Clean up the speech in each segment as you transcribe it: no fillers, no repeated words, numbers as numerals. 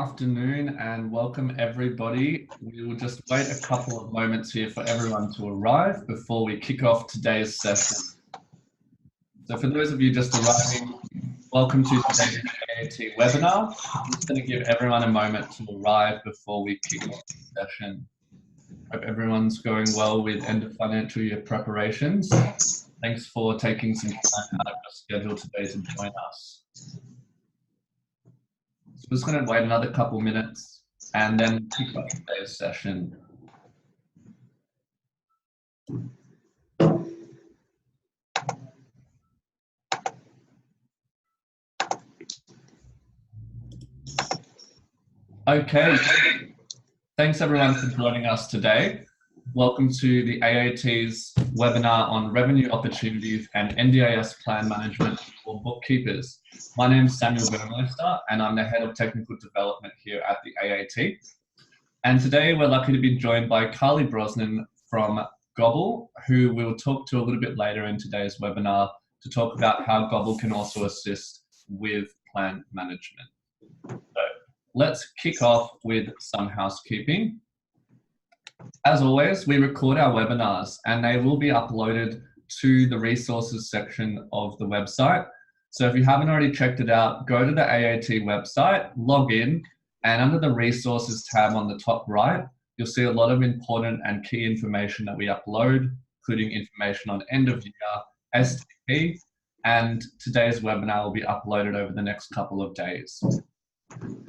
Afternoon and welcome everybody. We will just wait a couple of moments here for everyone to arrive before we kick off today's session. So for those of you just arriving, welcome to today's AAT webinar. I'm just going to give everyone a moment to arrive before we kick off the session. Hope everyone's going well with end of financial year preparations. Thanks for taking some time out of your schedule today to join us. So we're just going to wait another couple minutes and then kick off today's session. Okay, thanks everyone for joining us today. Welcome to the AAT's webinar on revenue opportunities and NDIS plan management for bookkeepers. My name is Samuel Burmeister and I'm the Head of Technical Development here at the AAT. And today we're lucky to be joined by Carly Brosnan from GOBBIll, who we'll talk to a little bit later in today's webinar to talk about how GOBBIll can also assist with plan management. So let's kick off with some housekeeping. As always, we record our webinars and they will be uploaded to the resources section of the website. So if you haven't already checked it out, go to the AAT website, log in, and under the resources tab on the top right, you'll see a lot of important and key information that we upload, including information on end of year, STP, and today's webinar will be uploaded over the next couple of days.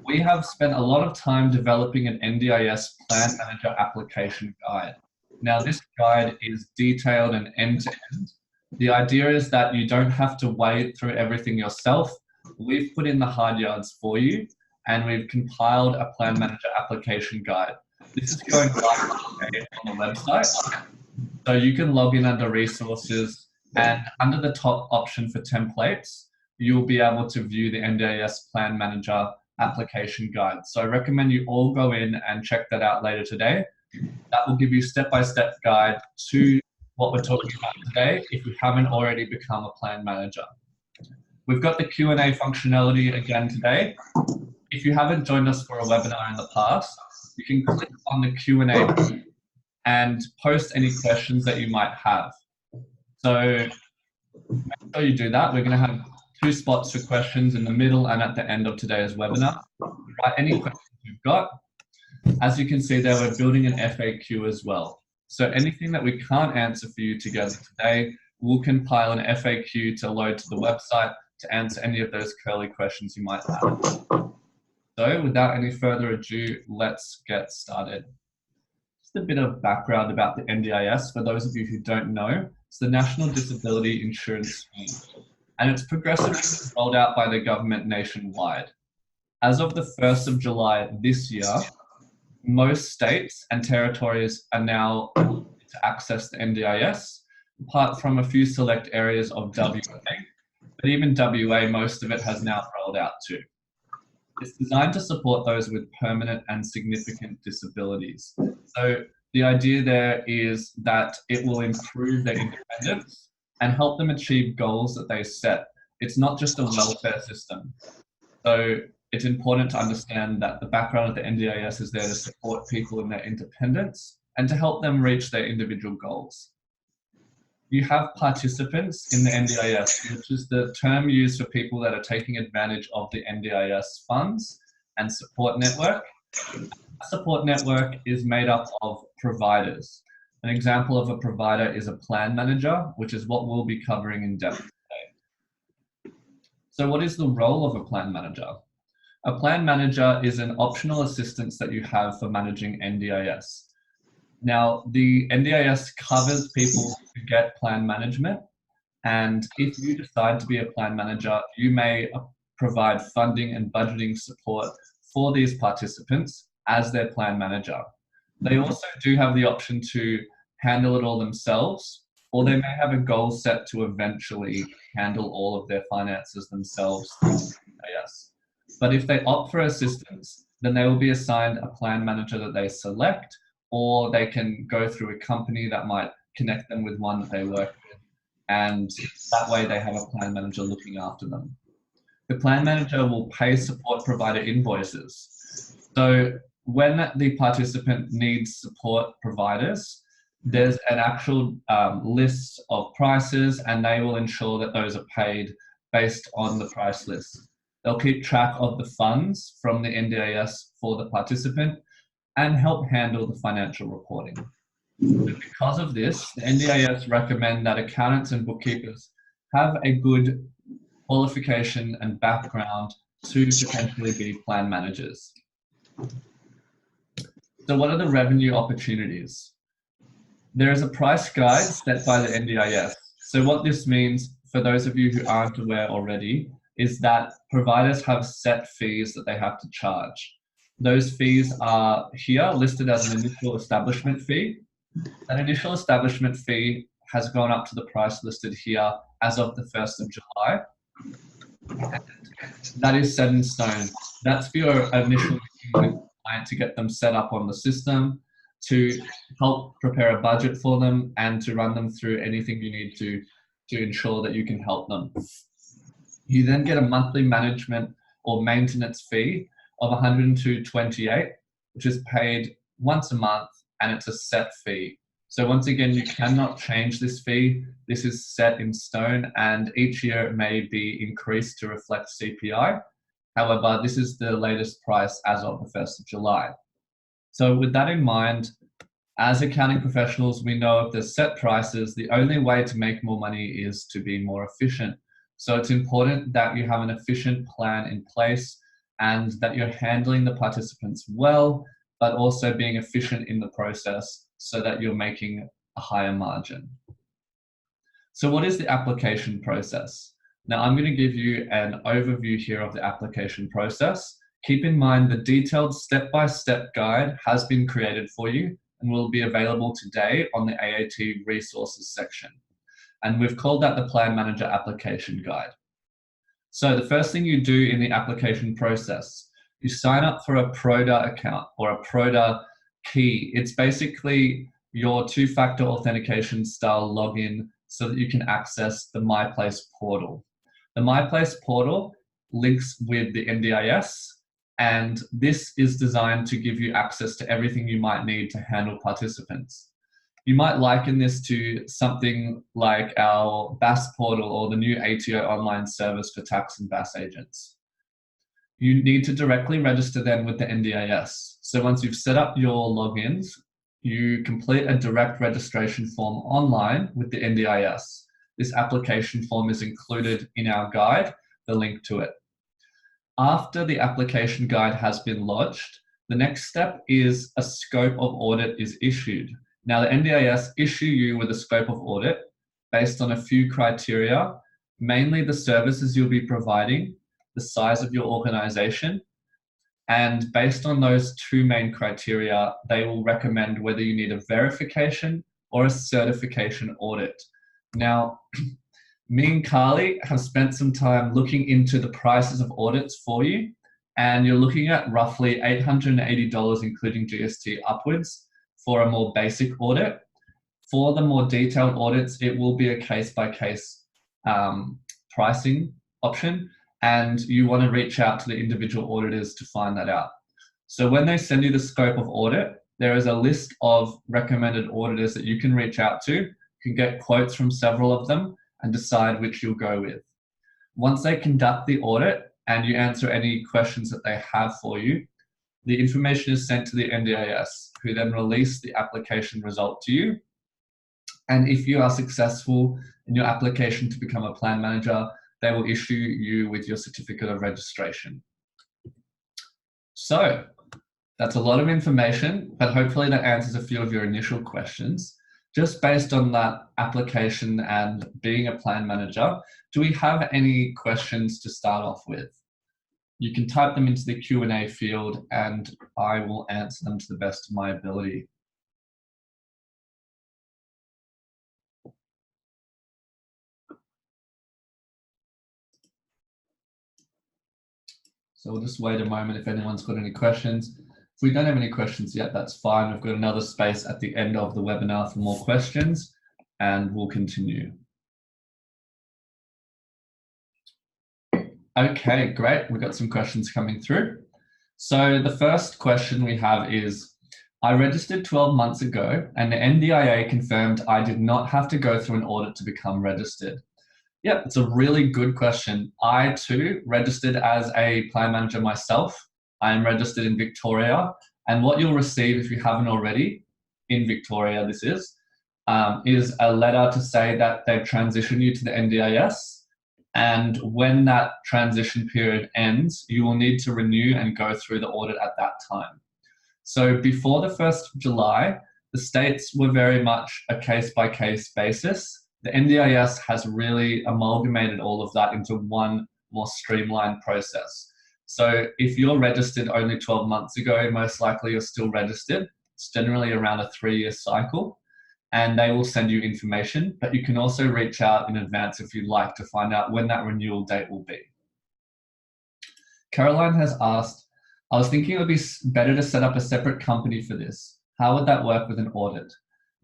We have spent a lot of time developing an NDIS Plan Manager application guide. Now this guide is detailed and end-to-end. The idea is that you don't have to wade through everything yourself. We've put in the hard yards for you and we've compiled a Plan Manager application guide. This is going live on the website. So you can log in under resources and under the top option for templates, you'll be able to view the NDIS Plan Manager application guide. So I recommend you all go in and check that out later today. That will give you step-by-step guide to what we're talking about today if you haven't already become a plan manager. We've got the Q&A functionality again today. If you haven't joined us for a webinar in the past, you can click on the Q&A and post any questions that you might have. So make sure you do that. We're going to have 2 spots for questions in the middle and at the end of today's webinar. Write any questions you've got. As you can see there, we're building an FAQ as well. So anything that we can't answer for you together today, we'll compile an FAQ to load to the website to answer any of those curly questions you might have. So without any further ado, let's get started. Just a bit of background about the NDIS for those of you who don't know. It's the National Disability Insurance Scheme, and it's progressively rolled out by the government nationwide. As of the 1st of July this year, most states and territories are now able to access the NDIS, apart from a few select areas of WA. But even WA, most of it has now rolled out too. It's designed to support those with permanent and significant disabilities. So the idea there is that it will improve their independence and help them achieve goals that they set. It's not just a welfare system. So it's important to understand that the background of the NDIS is there to support people in their independence and to help them reach their individual goals. You have participants in the NDIS, which is the term used for people that are taking advantage of the NDIS funds and support network. A support network is made up of providers. An example of a provider is a plan manager, which is what we'll be covering in depth today. So what is the role of a plan manager? A plan manager is an optional assistance that you have for managing NDIS. Now, the NDIS covers people who get plan management, and if you decide to be a plan manager, you may provide funding and budgeting support for these participants as their plan manager. They also do have the option to handle it all themselves, or they may have a goal set to eventually handle all of their finances themselves through NDIS. But if they opt for assistance, then they will be assigned a plan manager that they select, or they can go through a company that might connect them with one that they work with. And that way they have a plan manager looking after them. The plan manager will pay support provider invoices. So when the participant needs support providers, there's an actual list of prices, and they will ensure that those are paid based on the price list. They'll keep track of the funds from the NDIS for the participant and help handle the financial reporting. Because of this, the NDIS recommend that accountants and bookkeepers have a good qualification and background to potentially be plan managers. So what are the revenue opportunities? There is a price guide set by the NDIS. So what this means, for those of you who aren't aware already, is that providers have set fees that they have to charge. Those fees are here listed as an initial establishment fee. That initial establishment fee has gone up to the price listed here as of the 1st of July. And that is set in stone. That's for your initial meeting with the client to get them set up on the system, to help prepare a budget for them, and to run them through anything you need to ensure that you can help them. You then get a monthly management or maintenance fee of $102.28, which is paid once a month, and it's a set fee. So once again, you cannot change this fee. This is set in stone, and each year it may be increased to reflect CPI. However, this is the latest price as of the 1st of July. So with that in mind, as accounting professionals, we know if there's set prices, the only way to make more money is to be more efficient. So it's important that you have an efficient plan in place and that you're handling the participants well, but also being efficient in the process so that you're making a higher margin. So what is the application process? Now I'm going to give you an overview here of the application process. Keep in mind the detailed step-by-step guide has been created for you and will be available today on the AAT resources section. And we've called that the Plan Manager Application Guide. So the first thing you do in the application process, you sign up for a PRODA account or a PRODA key. It's basically your two-factor authentication style login so that you can access the MyPlace portal. The MyPlace portal links with the NDIS, and this is designed to give you access to everything you might need to handle participants. You might liken this to something like our BAS portal or the new ATO online service for tax and BAS agents. You need to directly register then with the NDIS. So once you've set up your logins, you complete a direct registration form online with the NDIS. This application form is included in our guide, the link to it. After the application guide has been lodged, the next step is a scope of audit is issued. Now the NDIS issue you with a scope of audit based on a few criteria, mainly the services you'll be providing, the size of your organization, and based on those two main criteria, they will recommend whether you need a verification or a certification audit. Now, me and Carly have spent some time looking into the prices of audits for you, and you're looking at roughly $880, including GST upwards, for a more basic audit. For the more detailed audits, it will be a case-by-case pricing option, and you want to reach out to the individual auditors to find that out. So when they send you the scope of audit, there is a list of recommended auditors that you can reach out to. You can get quotes from several of them and decide which you'll go with. Once they conduct the audit and you answer any questions that they have for you, the information is sent to the NDIS, who then release the application result to you. And if you are successful in your application to become a plan manager, they will issue you with your certificate of registration. So that's a lot of information, but hopefully that answers a few of your initial questions. Just based on that application and being a plan manager, do we have any questions to start off with? You can type them into the Q&A field and I will answer them to the best of my ability. So we'll just wait a moment if anyone's got any questions. If we don't have any questions yet, that's fine. We've got another space at the end of the webinar for more questions, and we'll continue. Okay, great. We've got some questions coming through. So the first question we have is, I registered 12 months ago and the NDIA confirmed I did not have to go through an audit to become registered. Yeah, it's a really good question. I too registered as a plan manager myself. I am registered in Victoria, and what you'll receive if you haven't already, in Victoria this is a letter to say that they've transitioned you to the NDIS, and when that transition period ends, you will need to renew and go through the audit at that time. So before the 1st of July, the states were very much a case-by-case basis. The NDIS has really amalgamated all of that into one more streamlined process. So if you're registered only 12 months ago, most likely you're still registered. It's generally around a 3-year cycle, and they will send you information, but you can also reach out in advance if you'd like to find out when that renewal date will be. Caroline has asked, I was thinking it would be better to set up a separate company for this. How would that work with an audit?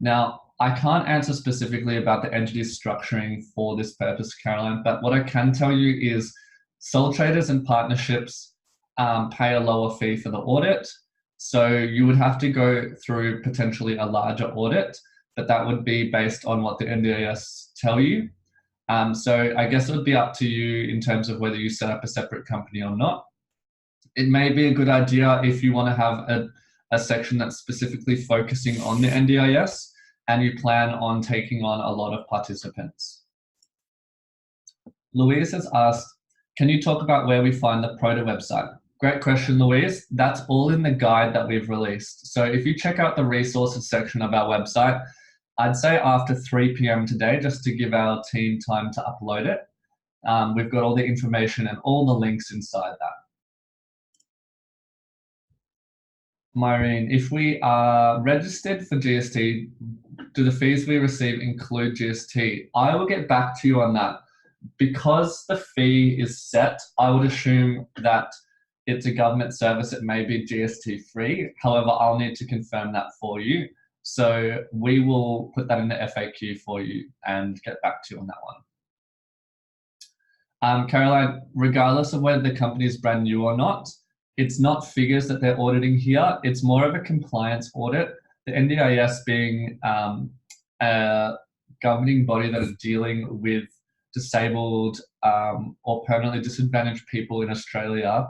Now, I can't answer specifically about the entity structuring for this purpose, Caroline, but what I can tell you is sole traders and partnerships pay a lower fee for the audit. So you would have to go through potentially a larger audit, but that would be based on what the NDIS tell you. So I guess it would be up to you in terms of whether you set up a separate company or not. It may be a good idea if you want to have a section that's specifically focusing on the NDIS and you plan on taking on a lot of participants. Louise has asked, can you talk about where we find the PROTA website? Great question, Louise. That's all in the guide that we've released. So if you check out the resources section of our website, I'd say after 3 p.m. today, just to give our team time to upload it. We've got all the information and all the links inside that. Myrene, if we are registered for GST, do the fees we receive include GST? I will get back to you on that. Because the fee is set, I would assume that it's a government service, it may be GST free. However, I'll need to confirm that for you. So we will put that in the FAQ for you and get back to you on that one. Caroline, regardless of whether the company is brand new or not, it's not figures that they're auditing here. It's more of a compliance audit. The NDIS being a governing body that is dealing with disabled or permanently disadvantaged people in Australia,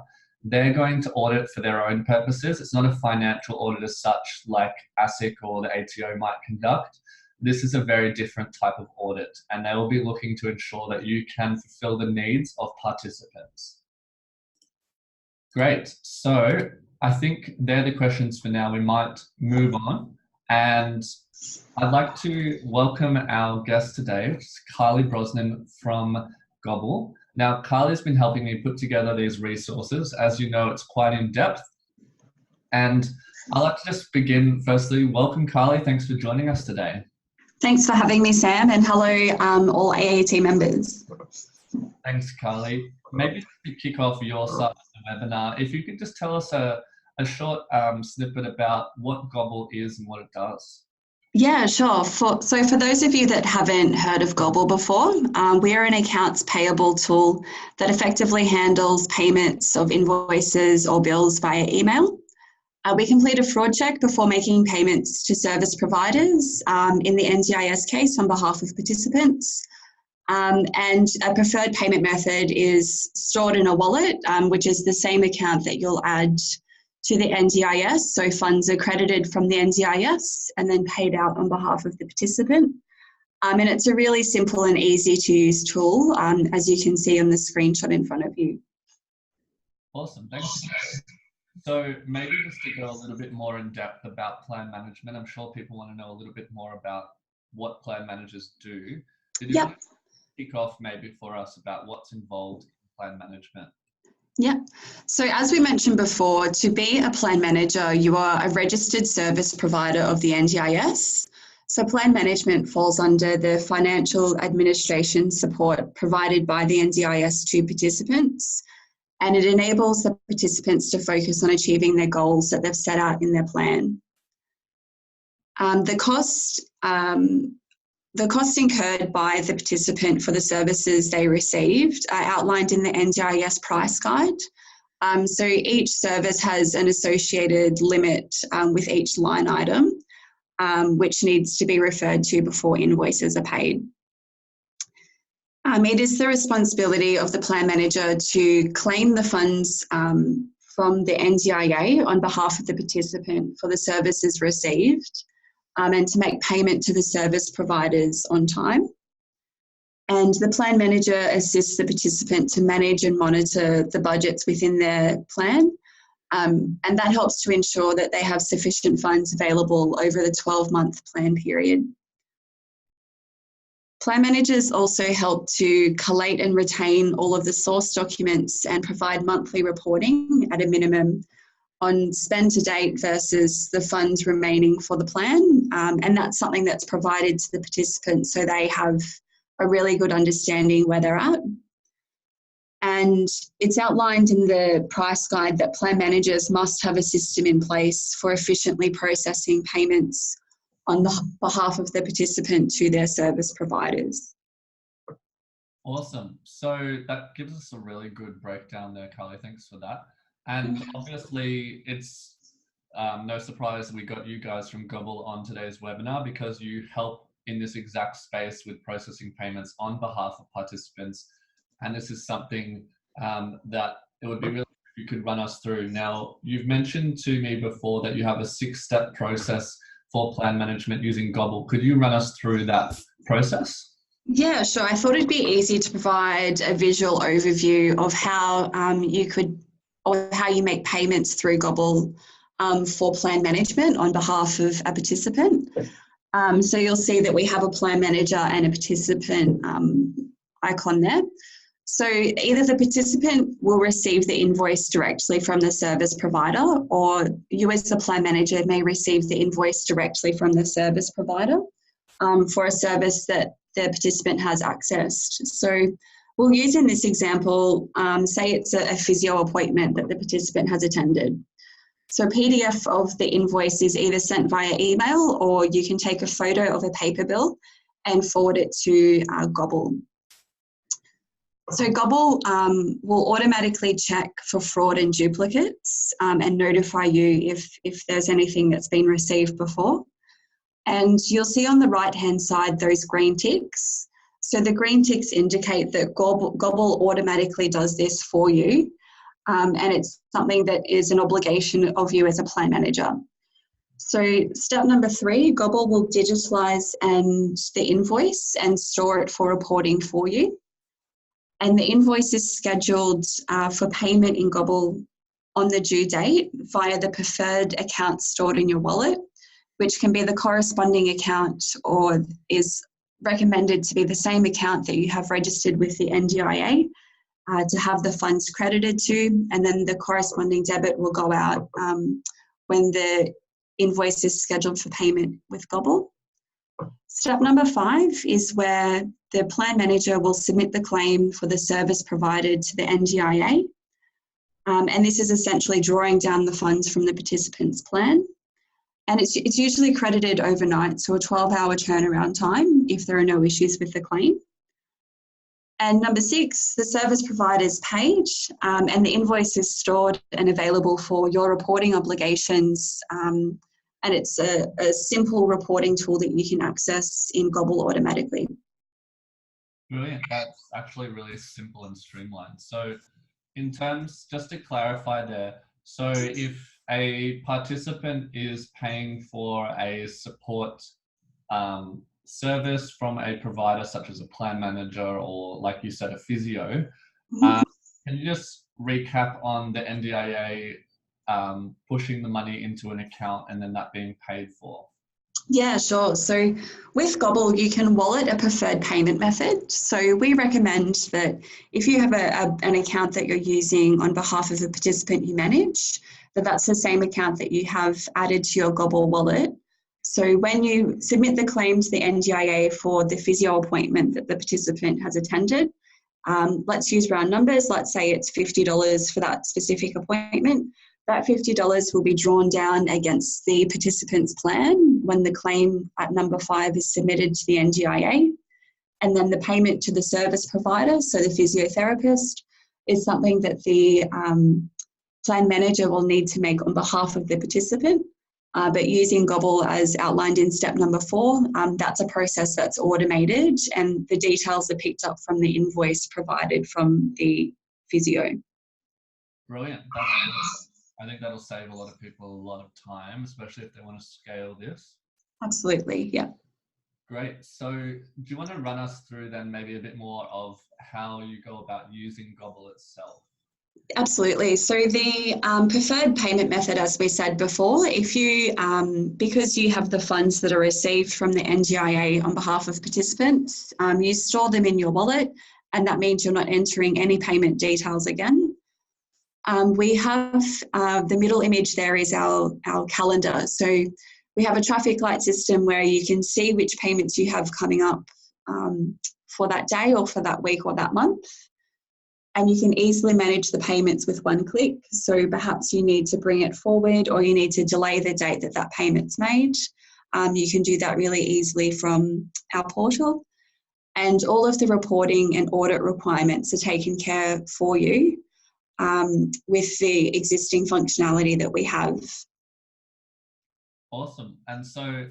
they're going to audit for their own purposes. It's not a financial audit as such like ASIC or the ATO might conduct. This is a very different type of audit, and they will be looking to ensure that you can fulfill the needs of participants. Great, so I think they're the questions for now. We might move on, and I'd like to welcome our guest today, which is Carly Brosnan from GOBBILL. Now, Carly's been helping me put together these resources. As you know, it's quite in depth. And I'd like to just begin firstly. Welcome, Carly. Thanks for joining us today. Thanks for having me, Sam, and hello all AAT members. Thanks, Carly. Maybe to kick off your side of the webinar, if you could just tell us a short snippet about what GOBBILL is and what it does. Yeah, sure. So for those of you that haven't heard of GOBBILL before, we are an accounts payable tool that effectively handles payments of invoices or bills via email. We complete a fraud check before making payments to service providers, in the NDIS case on behalf of participants. And a preferred payment method is stored in a wallet, which is the same account that you'll add to the NDIS. So funds are credited from the NDIS and then paid out on behalf of the participant. And it's a really simple and easy to use tool, as you can see on the screenshot in front of you. Awesome, thanks. So maybe just to go a little bit more in depth about plan management, I'm sure people want to know a little bit more about what plan managers do. Did you want to kick off maybe for us about what's involved in plan management? Yeah. So as we mentioned before, to be a plan manager, you are a registered service provider of the NDIS. So plan management falls under the financial administration support provided by the NDIS to participants, and it enables the participants to focus on achieving their goals that they've set out in their plan. The costs incurred by the participant for the services they received are outlined in the NDIS price guide. So each service has an associated limit with each line item, which needs to be referred to before invoices are paid. It is the responsibility of the plan manager to claim the funds from the NDIA on behalf of the participant for the services received, and to make payment to the service providers on time. And the plan manager assists the participant to manage and monitor the budgets within their plan, and that helps to ensure that they have sufficient funds available over the 12-month plan period. Plan managers also help to collate and retain all of the source documents and provide monthly reporting at a minimum on spend to date versus the funds remaining for the plan. And that's something that's provided to the participants so they have a really good understanding where they're at. And it's outlined in the price guide that plan managers must have a system in place for efficiently processing payments on behalf of the participant to their service providers. Awesome. So that gives us a really good breakdown there, Carly. Thanks for that. And obviously, it's no surprise we got you guys from GOBBIL on today's webinar, because you help in this exact space with processing payments on behalf of participants. And this is something that it would be really if you could run us through. Now, you've mentioned to me before that you have a 6-step process for plan management using GOBBIL. Could you run us through that process? Yeah, sure. I thought it'd be easy to provide a visual overview of how how you make payments through GOBBIL for plan management on behalf of a participant. So you'll see that we have a plan manager and a participant icon there. So either the participant will receive the invoice directly from the service provider, or you as the plan manager may receive the invoice directly from the service provider for a service that the participant has accessed. So we'll use in this example, say it's a physio appointment that the participant has attended. So PDF of the invoice is either sent via email, or you can take a photo of a paper bill and forward it to GOBBIL. So GOBBIL will automatically check for fraud and duplicates and notify you if there's anything that's been received before. And you'll see on the right-hand side those green ticks. So the green ticks indicate that GOBBIL automatically does this for you, and it's something that is an obligation of you as a plan manager. So step number 3, GOBBIL will digitalise the invoice and store it for reporting for you. And the invoice is scheduled for payment in GOBBIL on the due date via the preferred account stored in your wallet, which can be the corresponding account or is recommended to be the same account that you have registered with the NDIA to have the funds credited to, and then the corresponding debit will go out when the invoice is scheduled for payment with GOBBIL. Step number 5 is where the plan manager will submit the claim for the service provided to the NDIA. And this is essentially drawing down the funds from the participant's plan. And it's usually credited overnight, so a 12-hour turnaround time if there are no issues with the claim. And number 6, the service provider's page, and the invoice is stored and available for your reporting obligations. And it's a simple reporting tool that you can access in GOBBIL automatically. Brilliant. That's actually really simple and streamlined. So in terms, just to clarify there, so if a participant is paying for a support service from a provider such as a plan manager or, like you said, a physio, can you just recap on the NDIA pushing the money into an account and then that being paid for? Yeah, sure. So with GOBBIL, you can wallet a preferred payment method. So we recommend that if you have an account that you're using on behalf of a participant you manage, that's the same account that you have added to your GOBBIL wallet. So when you submit the claim to the NDIA for the physio appointment that the participant has attended, let's use round numbers. Let's say it's $50 for that specific appointment. That $50 will be drawn down against the participant's plan when the claim at number 5 is submitted to the NDIA. And then the payment to the service provider, so the physiotherapist, is something that the plan manager will need to make on behalf of the participant. But using GOBBIL as outlined in step number 4, that's a process that's automated and the details are picked up from the invoice provided from the physio. Brilliant. That's awesome. I think that'll save a lot of people a lot of time, especially if they want to scale this. Absolutely, yeah. Great. So do you want to run us through then maybe a bit more of how you go about using GOBBIL itself? Absolutely. So the preferred payment method, as we said before, if you, because you have the funds that are received from the NDIA on behalf of participants, you store them in your wallet, and that means you're not entering any payment details again. We have the middle image there is our calendar. So we have a traffic light system where you can see which payments you have coming up for that day or for that week or that month. And you can easily manage the payments with one click. So perhaps you need to bring it forward or you need to delay the date that that payment's made. You can do that really easily from our portal. And all of the reporting and audit requirements are taken care of for you with the existing functionality that we have. Awesome. And so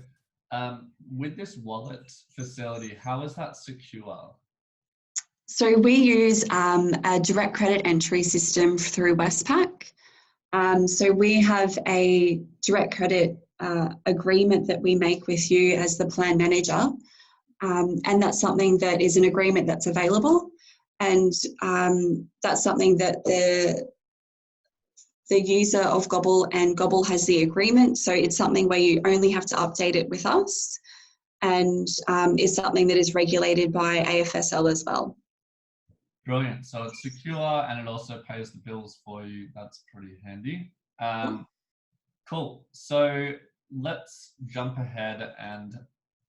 with this wallet facility, how is that secure? So we use a direct credit entry system through Westpac. So we have a direct credit agreement that we make with you as the plan manager. And that's something that is an agreement that's available. And that's something that the user of GOBBIL and GOBBIL has the agreement. So it's something where you only have to update it with us and is something that is regulated by AFSL as well. Brilliant. So it's secure and it also pays the bills for you. That's pretty handy. Cool. So let's jump ahead and